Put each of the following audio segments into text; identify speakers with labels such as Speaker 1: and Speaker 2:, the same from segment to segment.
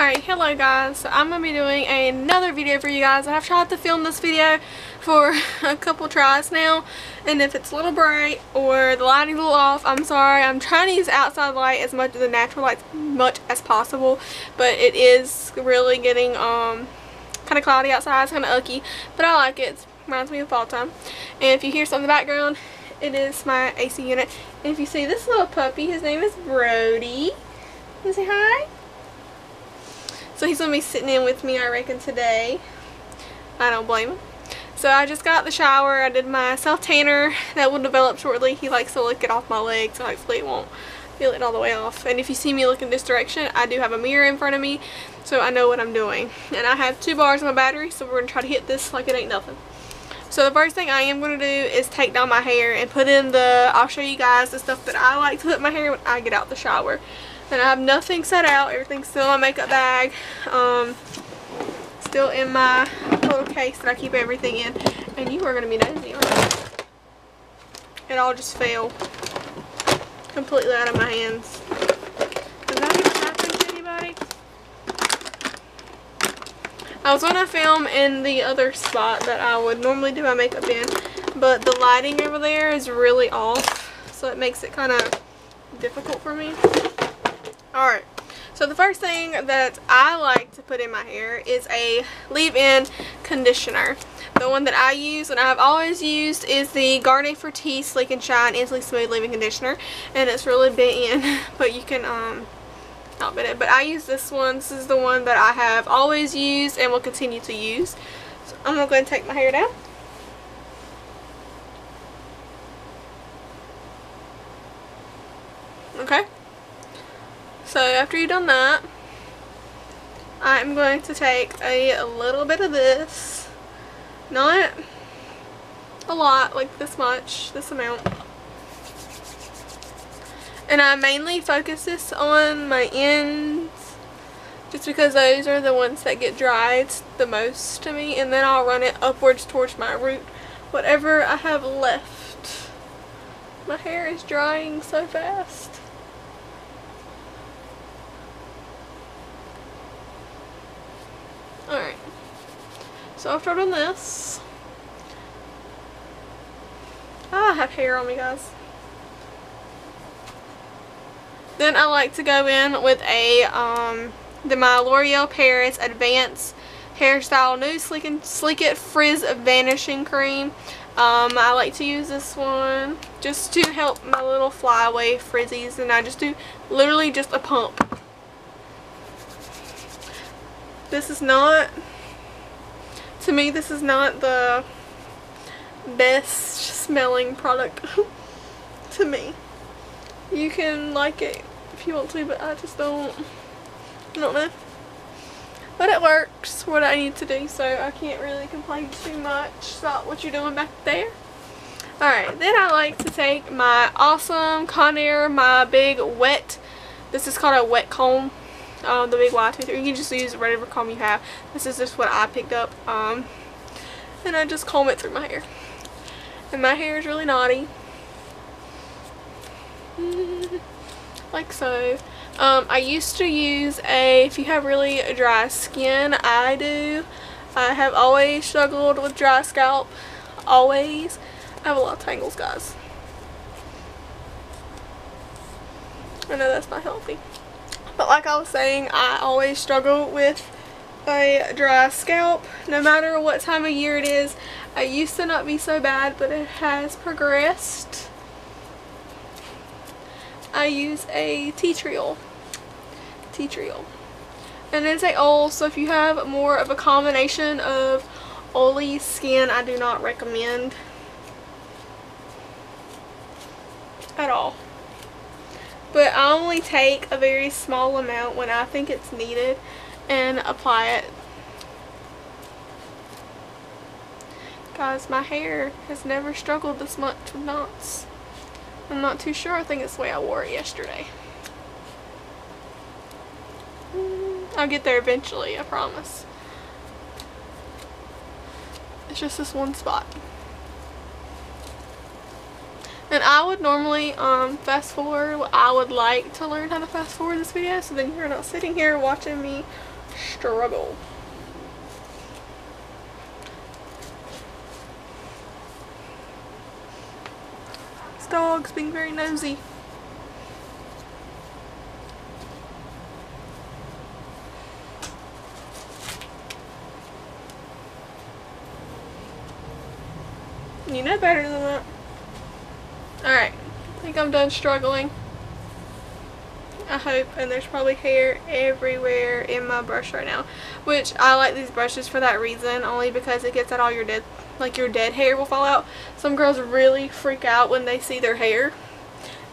Speaker 1: Alright, hello guys. So I'm going to be doing another video for you guys. I've tried to film this video for a couple tries now, and if it's a little bright or the lighting's a little off, I'm sorry. I'm trying to use outside light as much of the natural light as possible, but it is really getting kind of cloudy outside. It's kind of ucky, but I like it. It reminds me of fall time. And if you hear something in the background, it is my AC unit. And if you see this little puppy, his name is Brody. Can you say hi? So he's going to be sitting in with me, I reckon, today. I don't blame him. So I just got the shower. I did my self-tanner. That will develop shortly. He likes to lick it off my legs, so hopefully it won't peel it all the way off. And if you see me looking this direction, I do have a mirror in front of me, so I know what I'm doing. And I have 2 bars on my battery, so we're going to try to hit this like it ain't nothing. So the first thing I am going to do is take down my hair and put in I'll show you guys the stuff that I like to put in my hair when I get out the shower. And I have nothing set out. Everything's still in my makeup bag. Still in my little case that I keep everything in. And you are going to be nosy, aren't you? It all just fell completely out of my hands. Does that ever happen to anybody? I was going to film in the other spot that I would normally do my makeup in, but the lighting over there is really off, so it makes it kind of difficult for me. Alright, so the first thing that I like to put in my hair is a leave-in conditioner. The one that I use and I've always used is the Garnier Fructis Sleek and Shine Instantly Smooth Leave-In Conditioner, and it's really bent in, but you can not bend it, but I use this one. This is the one that I have always used and will continue to use. So I'm going to go ahead and take my hair down. Okay. So after you've done that, I'm going to take a little bit of this, not a lot, like this much, this amount, and I mainly focus this on my ends just because those are the ones that get dried the most to me, and then I'll run it upwards towards my root, whatever I have left. My hair is drying so fast. Alright, so after I've done this, I have hair on me, guys. Then I like to go in with my L'Oreal Paris Advanced Hairstyle New Sleek It Frizz Vanishing Cream. I like to use this one just to help my little flyaway frizzies, and I just do literally just a pump. This is not, to me, this is not the best smelling product to me. You can like it if you want to, but I just don't know. But it works for what I need to do, so I can't really complain too much about what you're doing back there. Alright, then I like to take my awesome Conair, my big wet, this is called a wet comb. The big wide tooth, or you can just use whatever comb you have. This is just what I picked up, and I just comb it through my hair. And my hair is really naughty, like so. I used to use if you have really dry skin, I have always struggled with dry scalp, always. I have a lot of tangles, guys. I know that's not healthy. But like I was saying, I always struggle with a dry scalp, no matter what time of year it is. I used to not be so bad, but it has progressed. I use a tea tree oil. And it's a oil, so if you have more of a combination of oily skin, I do not recommend at all. But I only take a very small amount when I think it's needed and apply it. Guys, my hair has never struggled this much with knots. I'm not too sure. I think it's the way I wore it yesterday. I'll get there eventually, I promise. It's just this one spot. And I would normally fast forward. I would like to learn how to fast forward this video, so then you're not sitting here watching me struggle. This dog's being very nosy. You know better than that. Alright, I think I'm done struggling. I hope. And there's probably hair everywhere in my brush right now, which I like these brushes for that reason, only because it gets out all your dead, like your dead hair will fall out. Some girls really freak out when they see their hair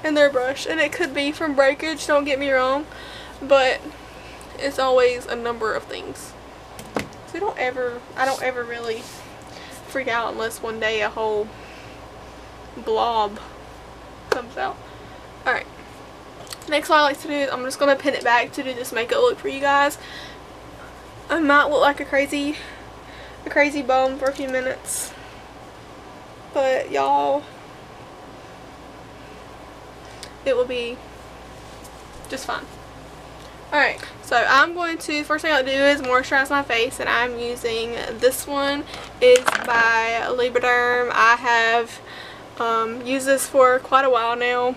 Speaker 1: in their brush, and it could be from breakage, don't get me wrong, but it's always a number of things. So I don't ever really freak out unless one day a whole blob comes out. Alright, next what I like to do is I'm just going to pin it back to do this makeup look for you guys. I might look like a crazy bum for a few minutes, but y'all, it will be just fine. Alright, so I'm going to, first thing I'll do is moisturize my face, and I'm using this one. It's by Librederm. I have used this for quite a while now.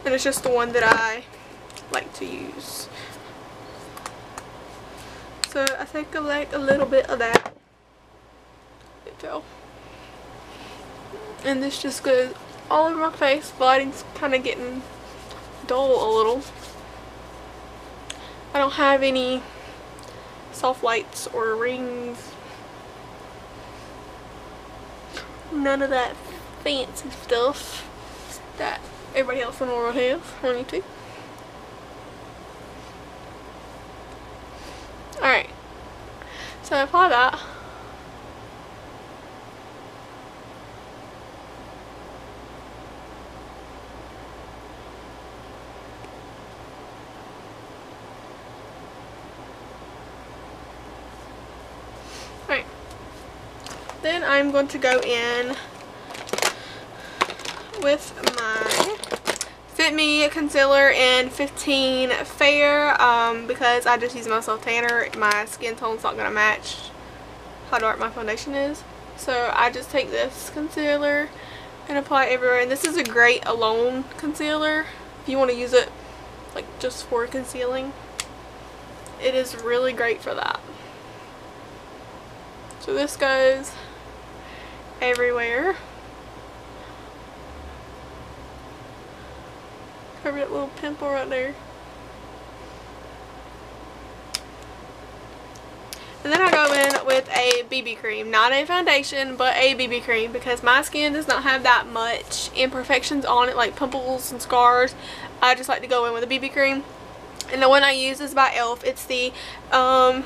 Speaker 1: And it's just the one that I like to use. So I take a little bit of that. It fell. And this just goes all over my face. The lighting's kind of getting dull a little. I don't have any soft lights or rings. None of that fancy stuff that everybody else in the world has on YouTube. Alright. So I apply that. Alright. Then I'm going to go in with my Fit Me concealer in 15 Fair because I just use my self tanner. My skin tone's not going to match how dark my foundation is. So I just take this concealer and apply it everywhere. And this is a great alone concealer if you want to use it like just for concealing. It is really great for that. So this goes everywhere. Cover that little pimple right there. And then I go in with a BB cream. Not a foundation, but a BB cream, because my skin does not have that much imperfections on it, like pimples and scars. I just like to go in with a BB cream. And the one I use is by e.l.f. It's the,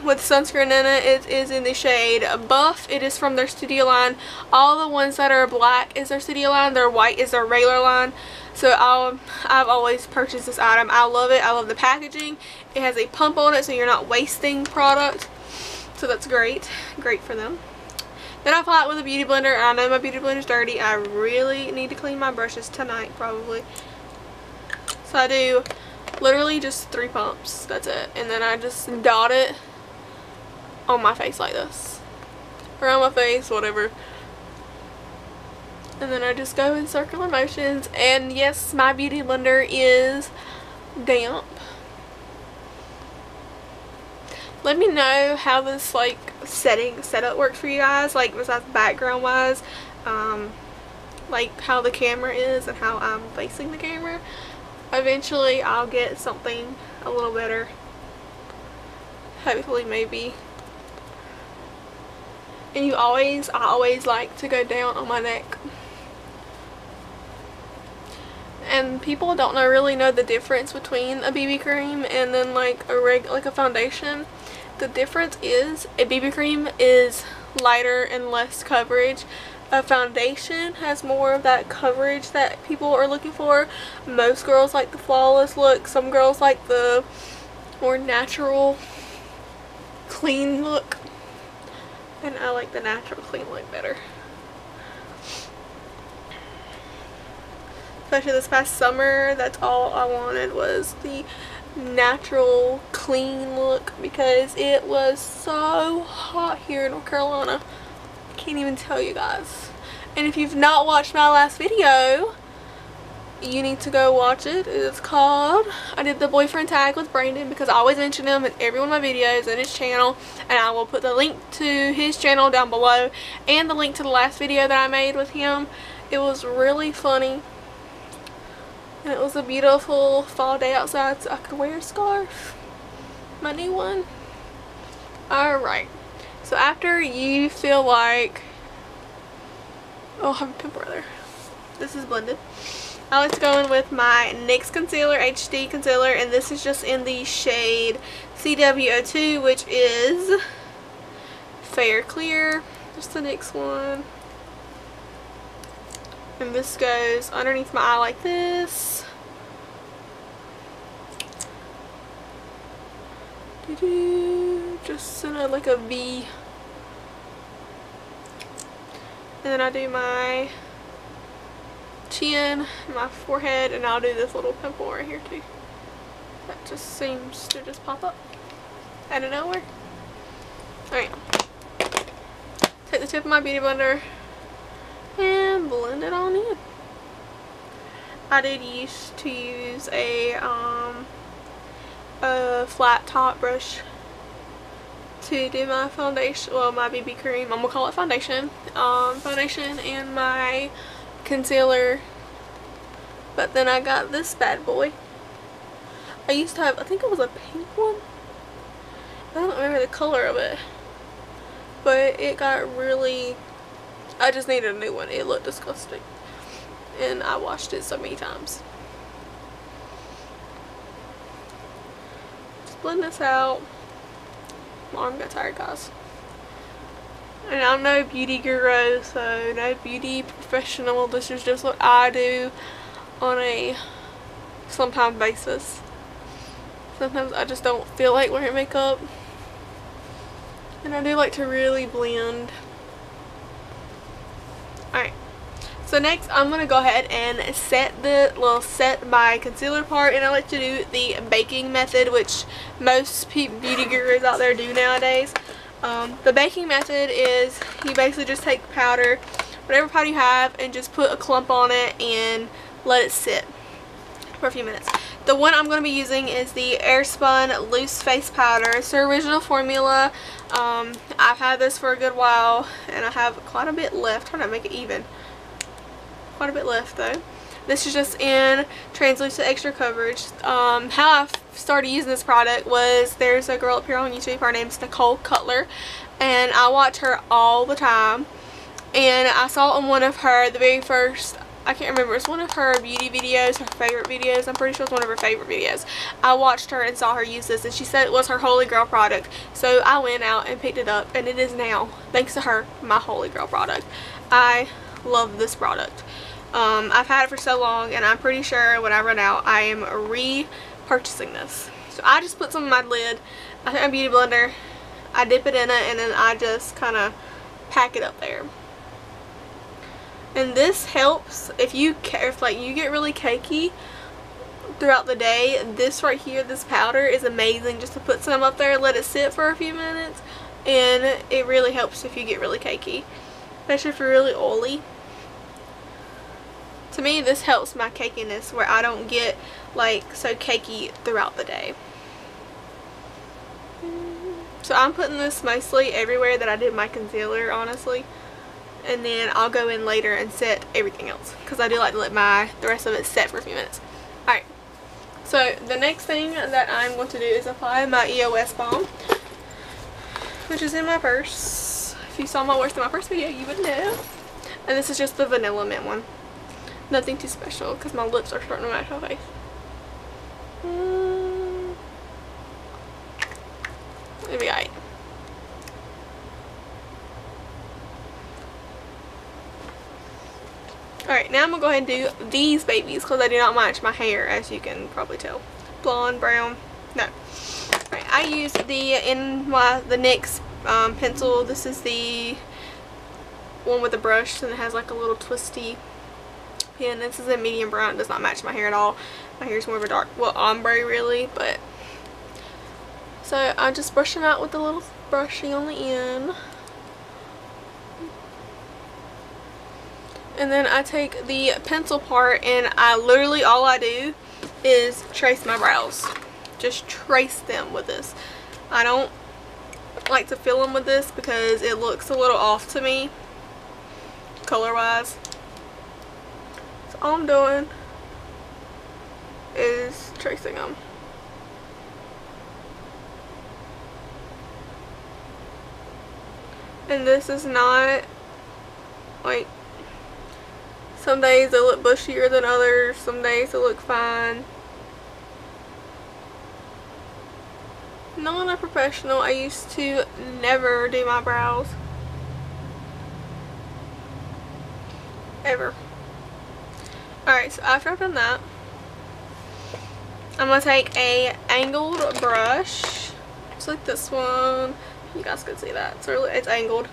Speaker 1: with sunscreen in it. It is in the shade Buff. It is from their Studio line. All the ones that are black is their Studio line. Their white is their regular line. So I've always purchased this item. I love it. I love the packaging. It has a pump on it, so you're not wasting product. So that's great. Great for them. Then I apply it with a beauty blender. I know my beauty blender is dirty. I really need to clean my brushes tonight, probably. So I do literally just 3 pumps. That's it. And then I just dot it on my face like this. Around my face, whatever. And then I just go in circular motions. And yes, my beauty blender is damp. Let me know how this like setup works for you guys, like besides background wise, like how the camera is and how I'm facing the camera. Eventually I'll get something a little better, hopefully, maybe. And I always like to go down on my neck. And people don't really know the difference between a BB cream and then like a foundation. The difference is a BB cream is lighter and less coverage. A foundation has more of that coverage that people are looking for. Most girls like the flawless look. Some girls like the more natural, clean look. And I like the natural, clean look better. especially this past summer. That's all I wanted was the natural clean look because it was so hot here in North Carolina. I can't even tell you guys. And if you've not watched my last video, you need to go watch it. It's called, I did the boyfriend tag with Brandon because I always mention him in every one of my videos and his channel, and I will put the link to his channel down below and the link to the last video that I made with him. It was really funny and it was a beautiful fall day outside, so I could wear a scarf, my new one. Alright, so after you feel like, oh, I have a pimple right there. This is blended. I like to go in with my NYX Concealer HD Concealer, and this is just in the shade CW02, which is Fair Clear. Just the NYX one. And this goes underneath my eye like this. Just in like a V. And then I do my chin, my forehead, and I'll do this little pimple right here too. That just seems to just pop up out of nowhere. Alright. Take the tip of my beauty blender and blend it on in. I did used to use a flat top brush to do my foundation, well, my BB cream. I'm gonna call it foundation. Foundation and my concealer, but then I got this bad boy. I used to have, I think it was a pink one. I don't remember the color of it, but it got really, I just needed a new one. It looked disgusting and I washed it so many times. Just blend this out. My arm got tired, guys. And I'm no beauty guru, so no beauty professional. This is just what I do on a sometimes basis. Sometimes I just don't feel like wearing makeup. And I do like to really blend. Alright. So next I'm going to go ahead and set my concealer part. And I like to do the baking method, which most beauty gurus out there do nowadays. The baking method is you basically just take powder, whatever powder you have, and just put a clump on it and let it sit for a few minutes. The one I'm going to be using is the Airspun Loose Face Powder. It's their original formula. I've had this for a good while and I have quite a bit left. Trying to make it even. Quite a bit left though. This is just in Translucent Extra Coverage. How I started using this product was, there's a girl up here on YouTube, her name's Nicole Cutler, and I watch her all the time. And I saw on one of her, the very first, I can't remember, it's one of her beauty videos, her favorite videos, I'm pretty sure it's one of her favorite videos. I watched her and saw her use this, and she said it was her holy grail product. So I went out and picked it up, and it is now, thanks to her, my holy grail product. I love this product. I've had it for so long, and I'm pretty sure when I run out, I am repurchasing this. So I just put some in my lid. I take my beauty blender, I dip it in it, and then I just kind of pack it up there. And this helps if you like you get really cakey throughout the day. This right here, this powder is amazing just to put some up there, let it sit for a few minutes, and it really helps if you get really cakey, especially if you're really oily. To me, this helps my cakiness where I don't get like so cakey throughout the day. So I'm putting this mostly everywhere that I did my concealer, honestly. And then I'll go in later and set everything else, because I do like to let the rest of it set for a few minutes. Alright, so the next thing that I'm going to do is apply my EOS Balm, which is in my purse. If you saw my worst in my first video, you would know. And this is just the Vanilla Mint one. Nothing too special, because my lips are starting to match my face. It'll be alright. Alright, now I'm going to go ahead and do these babies, because I do not match my hair, as you can probably tell. Blonde, brown, no. Alright, I use the NYX pencil. This is the one with the brush, and it has like a little twisty pen. This is a medium brown. It does not match my hair at all. My hair is more of a dark, well, ombre really, but. So I just brush them out with a little brushy on the end. And then I take the pencil part and I literally, all I do is trace my brows. Just trace them with this. I don't like to fill them with this because it looks a little off to me, color wise. So all I'm doing is tracing them. And this is not like, some days they look bushier than others, some days they look fine. Not a professional. I used to never do my brows. Ever. Alright, so after I've done that, I'm going to take a angled brush. Just like this one. You guys can see that. So it's angled.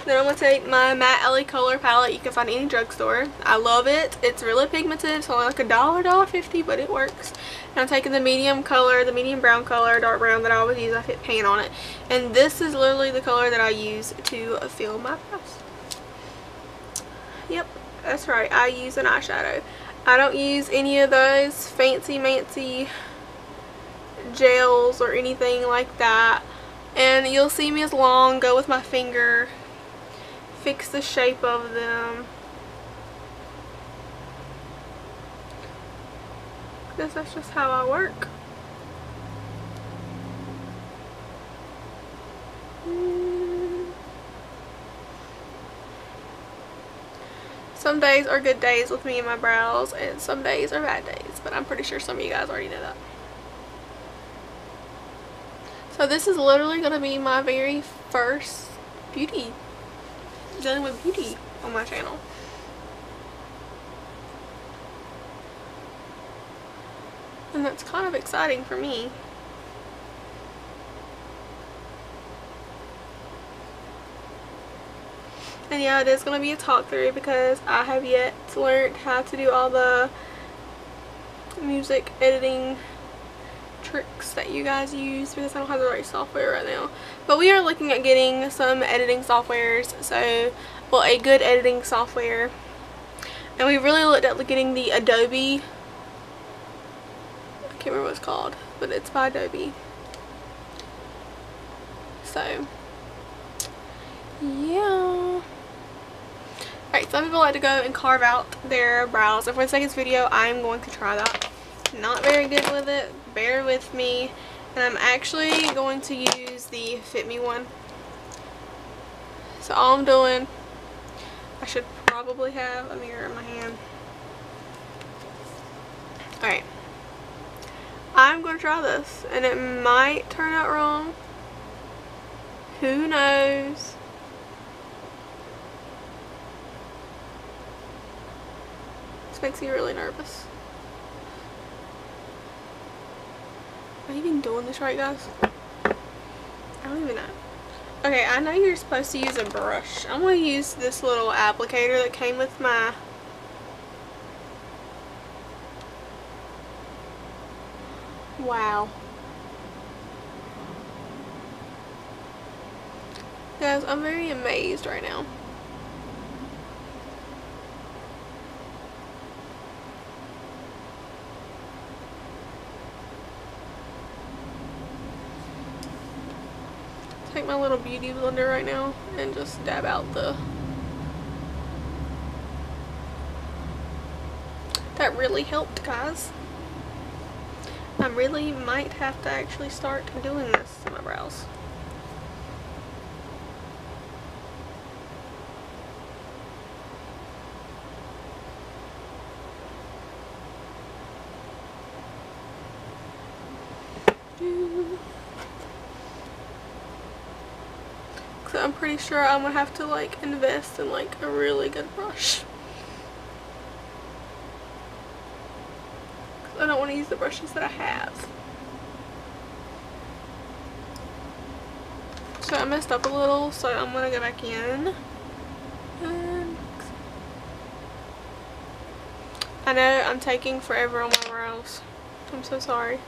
Speaker 1: Then I'm going to take my Matte LA Color palette. You can find it in any drugstore. I love it. It's really pigmented. It's only like $1.50, but it works. And I'm taking the medium color, the medium brown color, dark brown that I always use. I hit pan on it. And this is literally the color that I use to fill my brows. Yep, that's right. I use an eyeshadow. I don't use any of those fancy gels or anything like that. And you'll see me as long go with my finger, fix the shape of them. Because that's just how I work. Some days are good days with me and my brows, and some days are bad days, but I'm pretty sure some of you guys already know that. So this is literally going to be my very first dealing with beauty on my channel. And that's kind of exciting for me. And yeah, it is going to be a talk through because I have yet to learn how to do all the music editing tricks that you guys use because I don't have the right software right now. But we are looking at getting some editing softwares, so, well, a good editing software. And we really looked at getting the Adobe, I can't remember what it's called, but it's by Adobe. So, yeah. Alright, some people like to go and carve out their brows. And for the second video, I'm going to try that. Not very good with it. Bear with me. And I'm actually going to use the Fit Me one. So all I'm doing, I should probably have a mirror in my hand. Alright. I'm going to try this. And it might turn out wrong. Who knows? This makes me really nervous. Am I even doing this right, guys? I don't even know. Okay, I know you're supposed to use a brush. I'm going to use this little applicator that came with my... Wow. Guys, I'm very amazed right now. Take my little beauty blender right now and just dab out the... That really helped, guys. I really might have to actually start doing this to my brows. So I'm pretty sure I'm gonna have to like invest in like a really good brush. I don't want to use the brushes that I have. So I messed up a little, so I'm going to go back in. And I know I'm taking forever on my brows. I'm so sorry.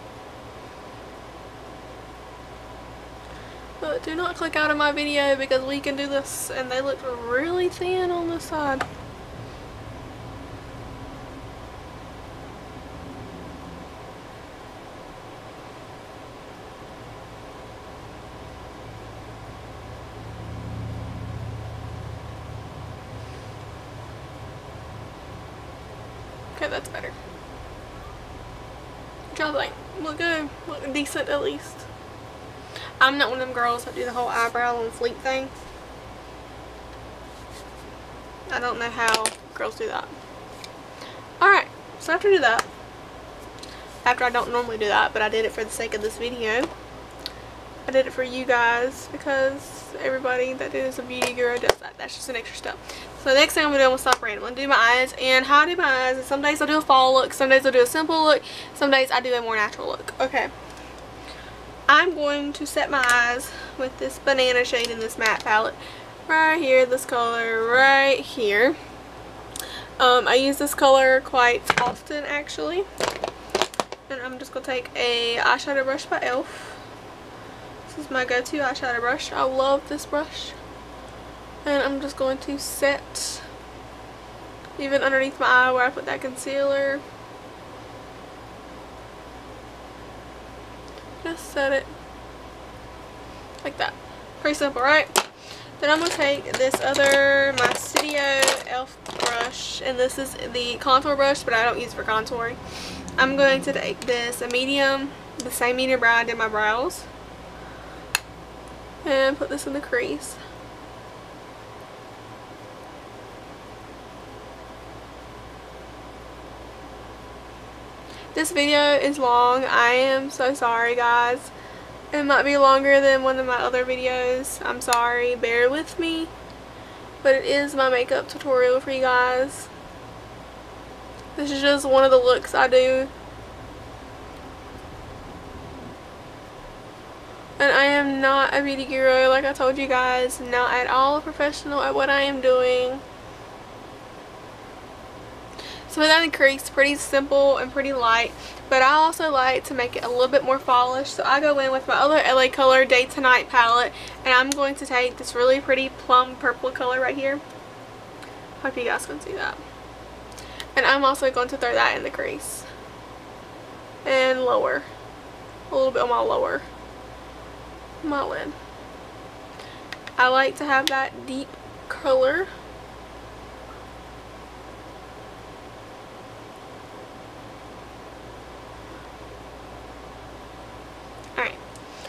Speaker 1: But do not click out of my video because we can do this, and they look really thin on this side. Okay, that's better. What y'all think? Look good. Look decent at least. I'm not one of them girls that do the whole eyebrow on fleek thing. I don't know how girls do that. Alright, so after I do that, after I don't normally do that, but I did it for the sake of this video. I did it for you guys because everybody that is a beauty guru does that. That's just an extra step. So the next thing I'm going to do, I'm going to stop randomly and do my eyes. And how I do my eyes is some days I'll do a fall look, some days I'll do a simple look, some days I do a more natural look. Okay. I'm going to set my eyes with this banana shade in this matte palette. Right here, this color right here. I use this color quite often actually. And I'm just going to take a eyeshadow brush by e.l.f. This is my go-to eyeshadow brush. I love this brush. And I'm just going to set even underneath my eye where I put that concealer. Just set it like that. Pretty simple, right? Then I'm going to take this other, my Studio e.l.f. brush, and this is the contour brush, but I don't use it for contouring. I'm going to take this, a medium, the same medium brown I did my brows, and put this in the crease. This video is long. I am so sorry, guys. It might be longer than one of my other videos. I'm sorry. Bear with me. But it is my makeup tutorial for you guys. This is just one of the looks I do. And I am not a beauty guru, like I told you guys. Not at all a professional at what I am doing. So with that in the crease, pretty simple and pretty light, but I also like to make it a little bit more polished. So I go in with my other LA Color Day to Night palette, and I'm going to take this really pretty plum purple color right here. Hope you guys can see that. And I'm also going to throw that in the crease. And lower. A little bit on my lower. My lid. I like to have that deep color.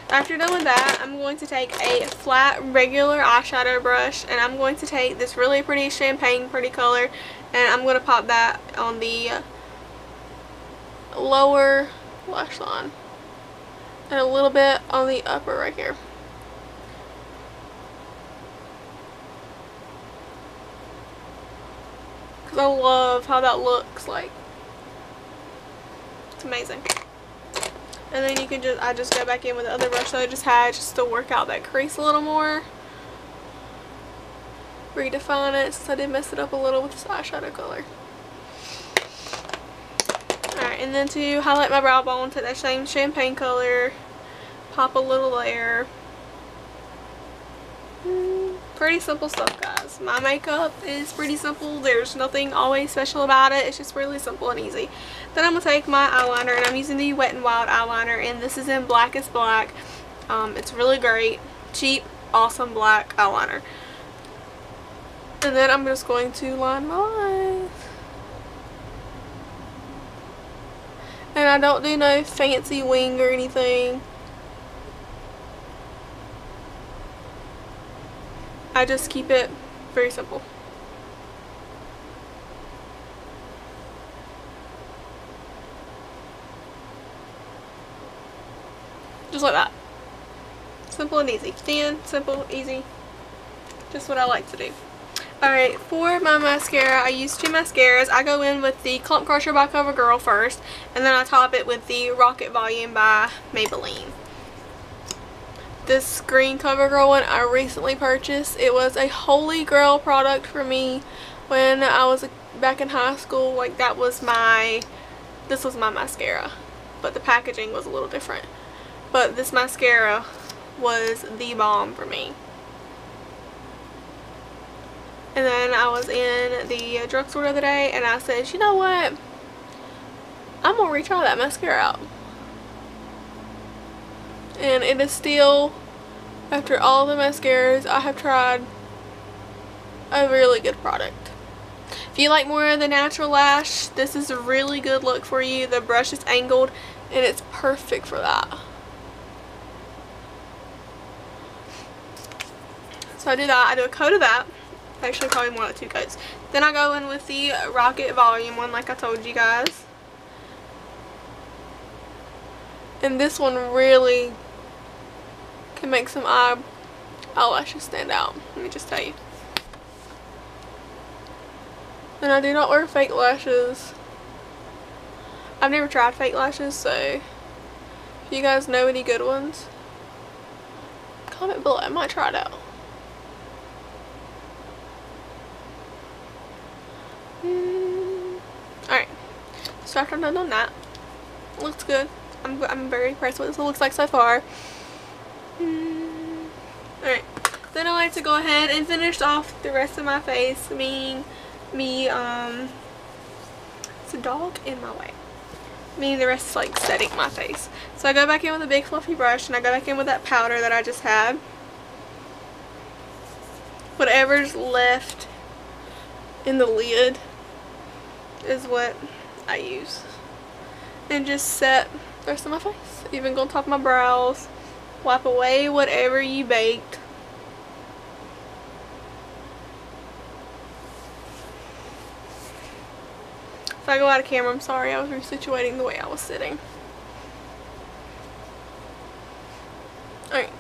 Speaker 1: After you're done with that, I'm going to take a flat regular eyeshadow brush, and I'm going to take this really pretty champagne pretty color, and I'm going to pop that on the lower lash line and a little bit on the upper right here. Because I love how that looks like. It's amazing. And then you can I just go back in with the other brush that I just had just to work out that crease a little more. Redefine it since I did mess it up a little with this eyeshadow color. Alright, and then to highlight my brow bone, take that same champagne color, pop a little there. Pretty simple stuff, guys. My makeup is pretty simple. There's nothing always special about it. It's just really simple and easy. Then I'm going to take my eyeliner, and I'm using the Wet n Wild eyeliner, and this is in Blackest Black. It's really great. Cheap, awesome black eyeliner. And then I'm just going to line my eyes. And I don't do no fancy wing or anything. I just keep it very simple. Just like that. Simple and easy. Thin, simple, easy. Just what I like to do. Alright, for my mascara, I use two mascaras. I go in with the Clump Crusher by CoverGirl first, and then I top it with the Rocket Volume by Maybelline. This green CoverGirl one I recently purchased. It was a holy grail product for me when I was back in high school, like this was my mascara, but the packaging was a little different. But this mascara was the bomb for me. And then I was in the drugstore the other day and I said, you know what, I'm gonna retry that mascara out. And it is still, after all the mascaras I have tried, a really good product. If you like more of the natural lash, this is a really good look for you. The brush is angled and it's perfect for that. So I do that. I do a coat of that. Actually probably more like 2 coats. Then I go in with the Rocket Volume one, like I told you guys. And this one really can make some eyelashes stand out. Let me just tell you. And I do not wear fake lashes. I've never tried fake lashes, so if you guys know any good ones, comment below. I might try it out. Alright, so after I'm done on that, looks good. I'm very impressed with what this looks like so far. Alright, then I like to go ahead and finish off the rest of my face, meaning it's a dog in my way. Meaning the rest is like setting my face. So I go back in with a big fluffy brush and I go back in with that powder that I just had. Whatever's left in the lid is what I use. And just set the rest of my face. Even go on top of my brows. Wipe away whatever you baked. If I go out of camera, I'm sorry, I was resituating the way I was sitting. Alright.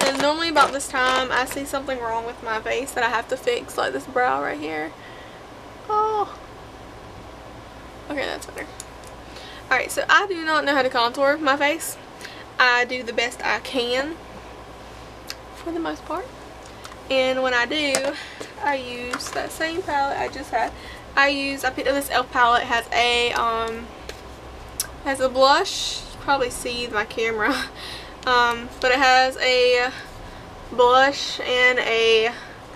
Speaker 1: And normally about this time, I see something wrong with my face that I have to fix, like this brow right here. Oh. Okay, that's better. Alright, so I do not know how to contour my face. I do the best I can, for the most part. And when I do, I use that same palette I just had. I picked up this e.l.f. palette. It has a blush. You can probably see my camera. But it has a blush and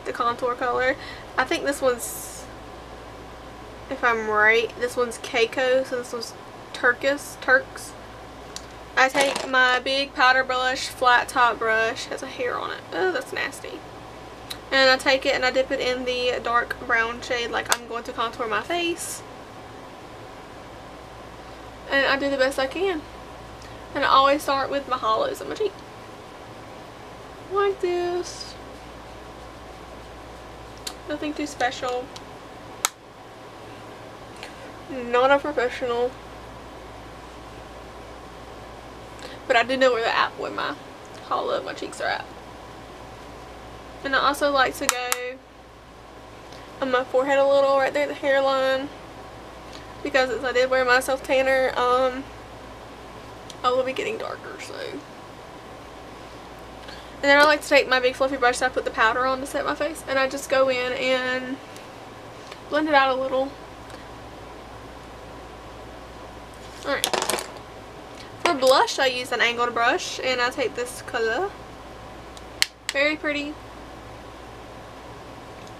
Speaker 1: the contour color. I think this one's, if I'm right, this one's Keiko, so this one's Turks. I take my big powder brush, flat top brush, has a hair on it. Oh, that's nasty. And I take it and I dip it in the dark brown shade like I'm going to contour my face. And I do the best I can. And I always start with my hollows of my cheek. Like this. Nothing too special. Not a professional. But I do know where my hollow of my cheeks are at. And I also like to go on my forehead a little, right there at the hairline. Because as I did wear my self tanner, I will be getting darker, so. And then I like to take my big fluffy brush that I put the powder on to set my face. And I just go in and blend it out a little. Alright. For blush, I use an angled brush. And I take this color. Very pretty.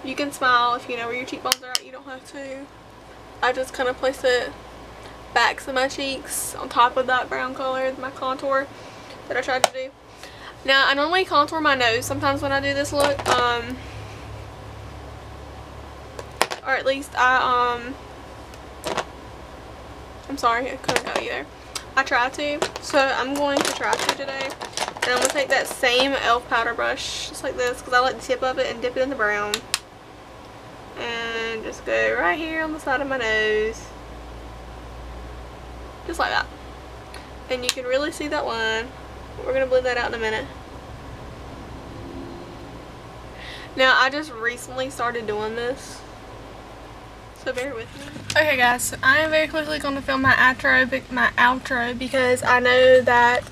Speaker 1: You can smile if you know where your cheekbones are at. You don't have to. I just kind of place it backs of my cheeks on top of that brown color, my contour that I tried to do. Now, I normally contour my nose sometimes when I do this look. Or at least I'm sorry, I couldn't tell you there. I try to. So, I'm going to try to today. And I'm going to take that same e.l.f. powder brush, just like this, because I like the tip of it, and dip it in the brown. And just go right here on the side of my nose. Just like that. And you can really see that line. We're going to blend that out in a minute. Now, I just recently started doing this. So bear with me. Okay guys, so I am very quickly going to film my outro because I know that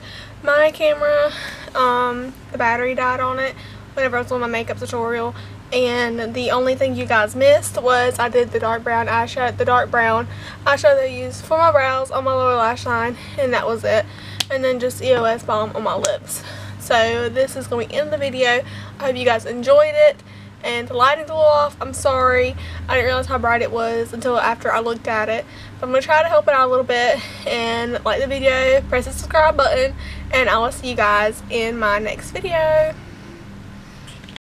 Speaker 1: my camera, the battery died on it whenever I was doing my makeup tutorial. And the only thing you guys missed was I did the dark brown eyeshadow that I used for my brows on my lower lash line, and that was it. And then just EOS balm on my lips. So this is going to be the end of the video. I hope you guys enjoyed it. And the lighting's a little off. I'm sorry. I didn't realize how bright it was until after I looked at it. But I'm going to try to help it out a little bit. And like the video, press the subscribe button. And I will see you guys in my next video.